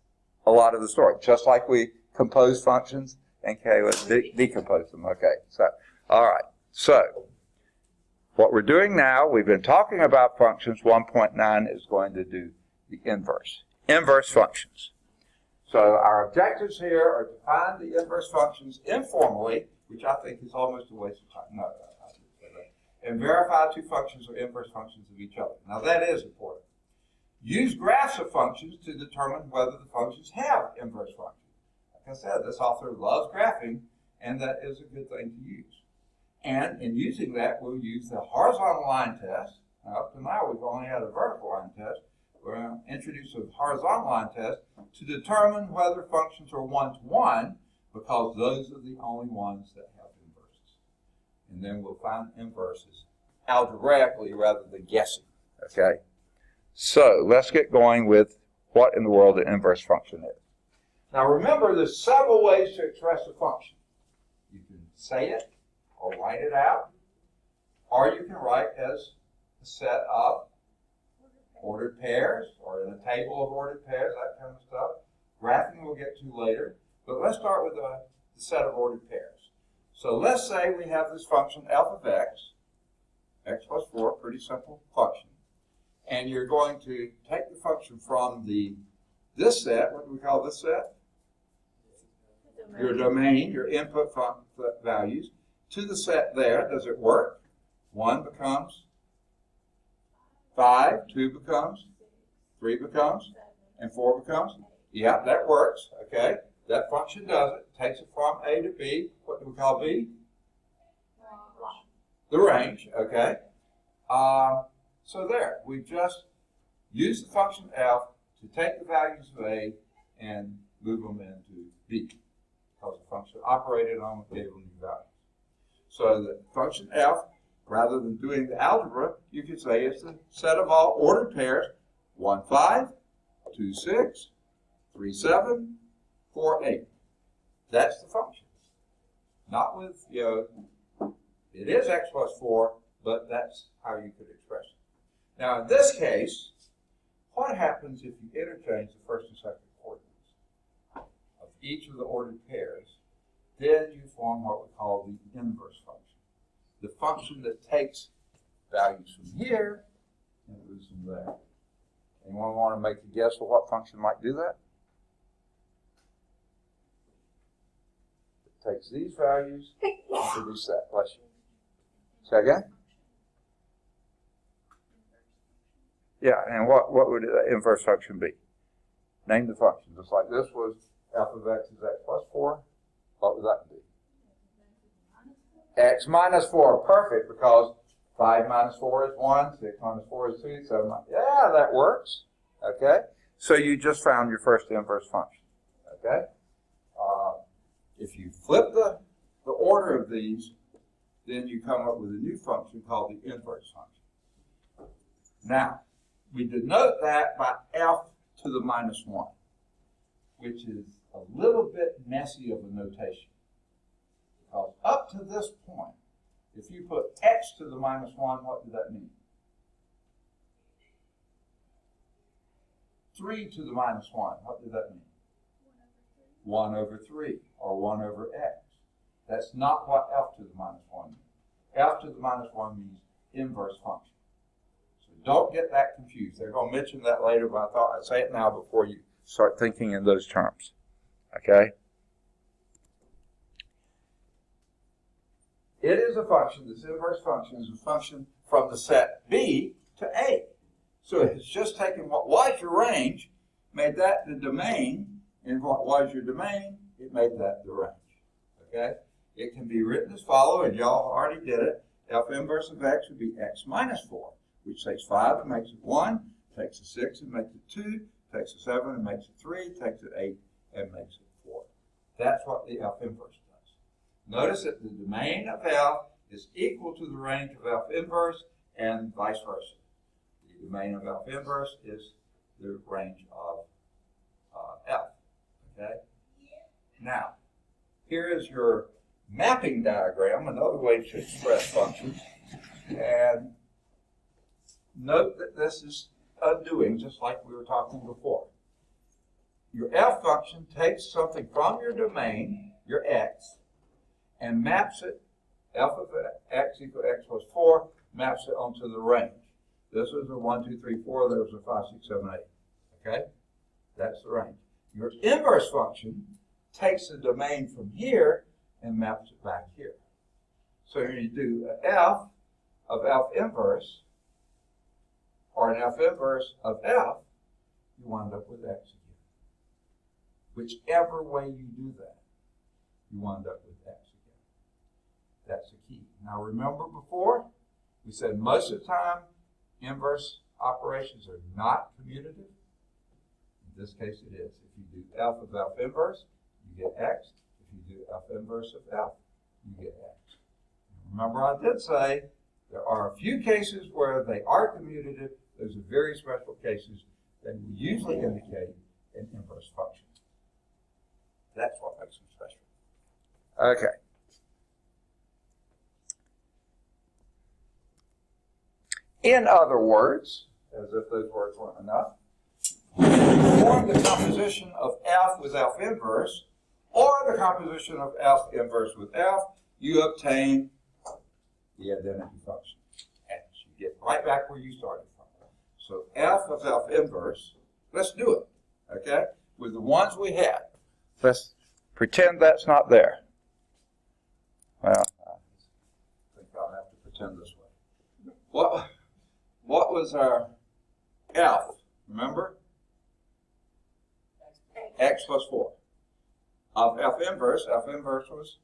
a lot of the story. Just like we compose functions. Okay, let's decompose them. Okay, so, all right. So, what we're doing now, we've been talking about functions. 1.9 is going to do the inverse. Inverse functions. So our objectives here are to find the inverse functions informally, which I think is almost a waste of time. No, I didn't say that. And verify two functions are inverse functions of each other. Now that is important. Use graphs of functions to determine whether the functions have inverse functions. Like I said, this author loves graphing, and that is a good thing to use. And in using that, we'll use the horizontal line test. Now, up to now, we've only had a vertical line test. We're going to introduce a horizontal line test to determine whether functions are one-to-one, because those are the only ones that have inverses. And then we'll find inverses algebraically rather than guessing. Okay? So, let's get going with what in the world an inverse function is. Now remember, there's several ways to express a function. You can say it, or write it out, or you can write as a set of ordered pairs, or in a table of ordered pairs, that kind of stuff. Graphing we'll get to later, but let's start with the set of ordered pairs. So let's say we have this function f of x plus 4, pretty simple function, and you're going to take the function from this set, what do we call this set? Your domain, your input values, to the set there. Does it work? 1 becomes 5, 2 becomes, 3 becomes, and 4 becomes? Yeah, that works, okay? That function does it. Takes it from A to B. What do we call B? The range, okay? So there, we just use the function f to take the values of A and move them into B, because the function operated on gave them new values. So the function f, rather than doing the algebra, you could say it's the set of all ordered pairs, 1, 5, 2, 6, 3, 7, 4, 8. That's the function. Not with, it is x plus 4, but that's how you could express it. Now in this case, what happens if you interchange the first and second coordinates of each of the ordered pairs? Then you form what we call the inverse function. The function that takes values from here and moves them there. Anyone want to make a guess of what function might do that? It takes these values and produces that. Bless you. Say again? Yeah, and what would the inverse function be? Name the function. Just like this was f of x is x plus 4. What would that be? X minus 4. Perfect, because 5 minus 4 is 1, 6 minus 4 is 2, 7 minus... Yeah, that works. Okay? So you just found your first inverse function. Okay? If you flip the order of these, then you come up with a new function called the inverse function. Now, we denote that by f to the minus 1, which is a little bit messy of a notation. Because up to this point, if you put x to the minus 1, what does that mean? 3 to the minus 1. What does that mean? 1 over 3, or 1 over x. That's not what f to the minus 1 means. F to the minus 1 means inverse function. So don't get that confused. They're going to mention that later, but I thought I'd say it now before you start thinking in those terms. Okay? It is a function, this inverse function is a function from the set B to A. So it's just taken what was your range, made that the domain, and what was your domain, it made that the range. Okay? It can be written as follows, and y'all already did it. F inverse of x would be x minus 4, which takes 5 and makes it 1, takes a 6 and makes it 2, takes a 7 and makes it 3, takes it 8 and makes it 4. That's what the F inverse does. Notice that the domain of F is equal to the range of F inverse and vice versa. The domain of F inverse is the range of F. Okay? Now, here is your mapping diagram, another way to express functions. And note that this is undoing, just like we were talking before. Your F function takes something from your domain, your x, and maps it, f of x equals x plus 4, maps it onto the range. This is a 1, 2, 3, 4, there was a 5, 6, 7, 8. Okay? That's the range. Your inverse function takes the domain from here and maps it back here. So when you do an f of f inverse, or an f inverse of f, you wind up with x again. Whichever way you do that, you wind up with x again. That's the key. Now remember before, we said most of the time, inverse operations are not commutative. In this case it is. If you do f of f inverse, you get x. If you do f inverse of f, you get x. Remember I did say there are a few cases where they are commutative. Those are very special cases that will usually indicate an inverse function. That's what makes them special. Okay. In other words, as if those words weren't enough, when you form the composition of f with f inverse, or the composition of f inverse with f, you obtain the identity function. And you get right back where you started from. So f of f inverse, let's do it, okay? With the ones we had. Let's pretend that's not there. Well, I think I'll have to pretend this way. What was our f? Remember? X plus 4. Of f inverse was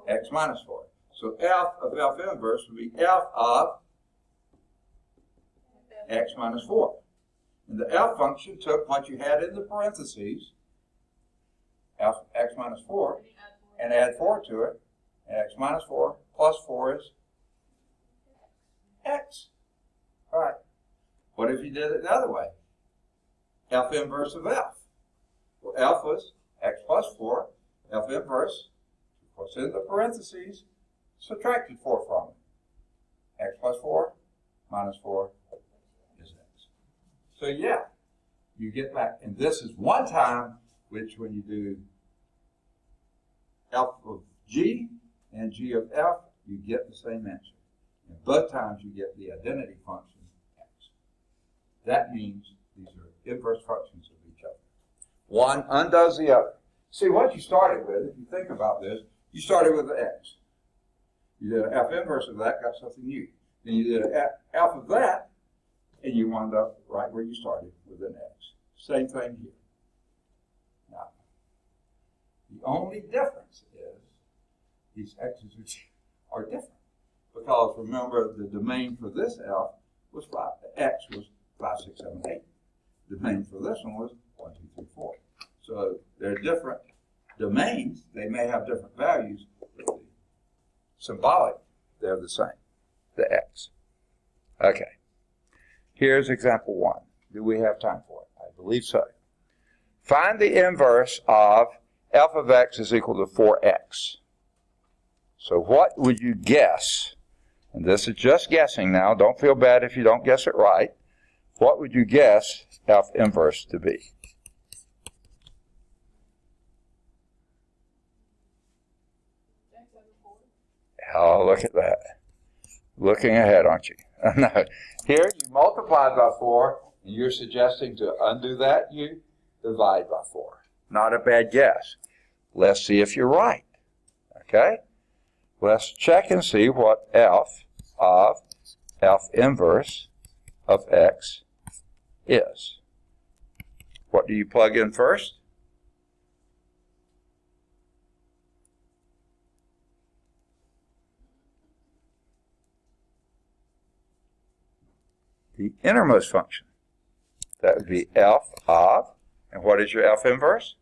x minus 4. So f of f inverse would be f of x minus 4. And the f function took what you had in the parentheses, f x minus 4, and add 4 to it. And x minus 4 plus 4 is x. All right. What if you did it the other way? F inverse of f. Well, f was x plus 4. F inverse, what's in the parentheses, subtracted 4 from it. X plus 4 minus 4 is x. So yeah, you get back, and this is one time which when you do f of g and g of f, you get the same answer. And both times you get the identity function x. That means these are inverse functions of each other. One undoes the other. See, what you started with, if you think about this, you started with the x. You did an f inverse of that, got something new. Then you did an f of that, and you wound up right where you started with an x. Same thing here. Now, the only difference is these x's are different. Because remember, the domain for this f was 5. The x was 5, 6, 7, 8. The domain for this one was 1, 2, 3, 4. So they're different domains. They may have different values, but the symbolic, they're the same. The x. Okay. Here's example 1. Do we have time for it? I believe so. Find the inverse of f of x is equal to 4x. So what would you guess? And this is just guessing now. Don't feel bad if you don't guess it right. What would you guess F inverse to be? Oh, look at that. Looking ahead, aren't you? No. Here, you multiply by 4, and you're suggesting to undo that, you divide by 4. Not a bad guess. Let's see if you're right. Okay? Let's check and see what F of F inverse of X is. What do you plug in first? The innermost function. That would be F of, and what is your F inverse?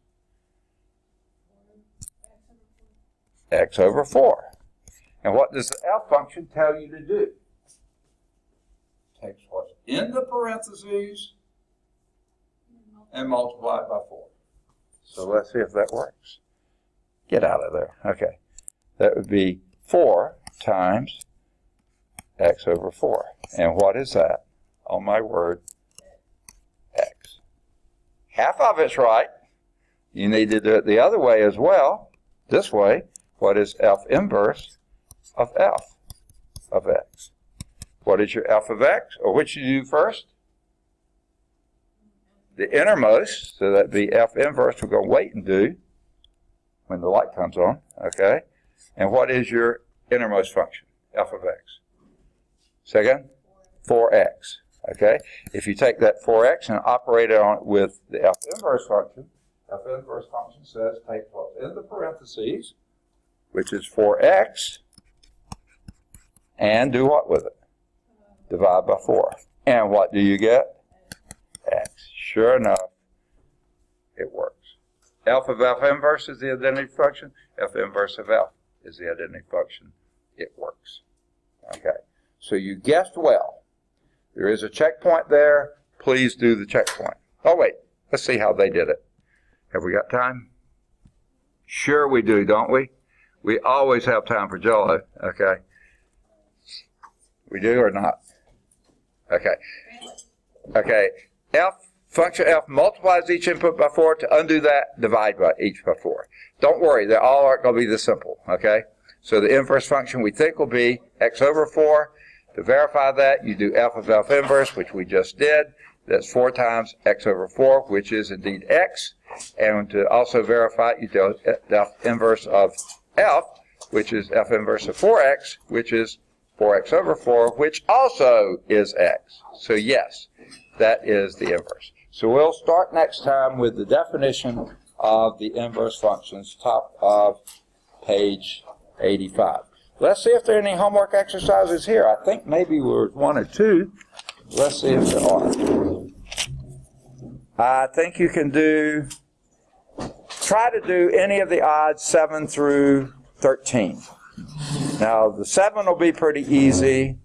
X over 4. And what does the F function tell you to do? Takes what's in the parentheses and multiply it by 4. So let's see if that works. Get out of there. Okay. That would be 4 times X over 4. And what is that? Oh my word, X. Half of it's right. You need to do it the other way as well. This way, what is F inverse of F of X? What is your F of X? Or which do you do first? The innermost, so that'd be F inverse we're going to wait and do when the light comes on, okay? And what is your innermost function, F of X? Second, 4X. Okay, if you take that 4x and operate it on it with the F inverse function, F inverse function says take what's in the parentheses, which is 4x, and do what with it? Divide by 4. And what do you get? X. Sure enough, it works. F of F inverse is the identity function. F inverse of F is the identity function. It works. Okay, so you guessed well. There is a checkpoint there. Please do the checkpoint. Oh, wait. Let's see how they did it. Have we got time? Sure we do, don't we? We always have time for Jello, okay? We do or not? Okay. Okay. Function F multiplies each input by 4. To undo that, divide by each by 4. Don't worry. They all aren't going to be this simple, okay? So the inverse function we think will be X over 4. To verify that, you do F of F inverse, which we just did. That's 4 times X over 4, which is indeed X. And to also verify it, you do F inverse of F, which is F inverse of 4X, which is 4X over 4, which also is X. So yes, that is the inverse. So we'll start next time with the definition of the inverse functions, top of page 85. Let's see if there are any homework exercises here. I think maybe we're 1 or 2. Let's see if there are. I think you can try to do any of the odds 7 through 13. Now, the 7 will be pretty easy.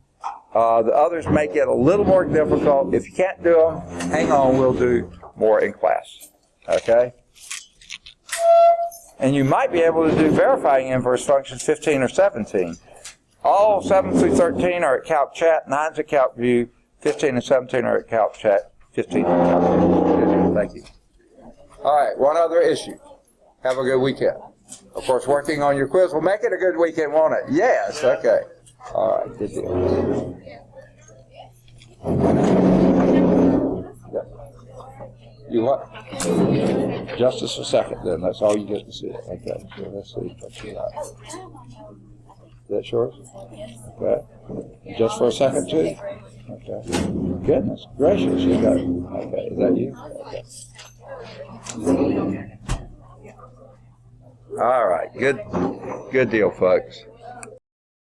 The others may get a little more difficult. If you can't do them, hang on, we'll do more in class. Okay? And you might be able to do verifying inverse functions 15 or 17. All 7 through 13 are at Calc Chat, 9's at Calc View, 15 and 17 are at Calc Chat, 15 are at Calc View. Thank you. All right, one other issue. Have a good weekend. Of course, working on your quiz will make it a good weekend, won't it? Yes, okay. All right, good deal. You what? Just a second, then. That's all you get to see. Okay, so let's see what you got. Is that yours? Okay. Just for a second, too? Okay. Goodness gracious, you got it. Okay, is that you? Okay. All right, good deal, folks.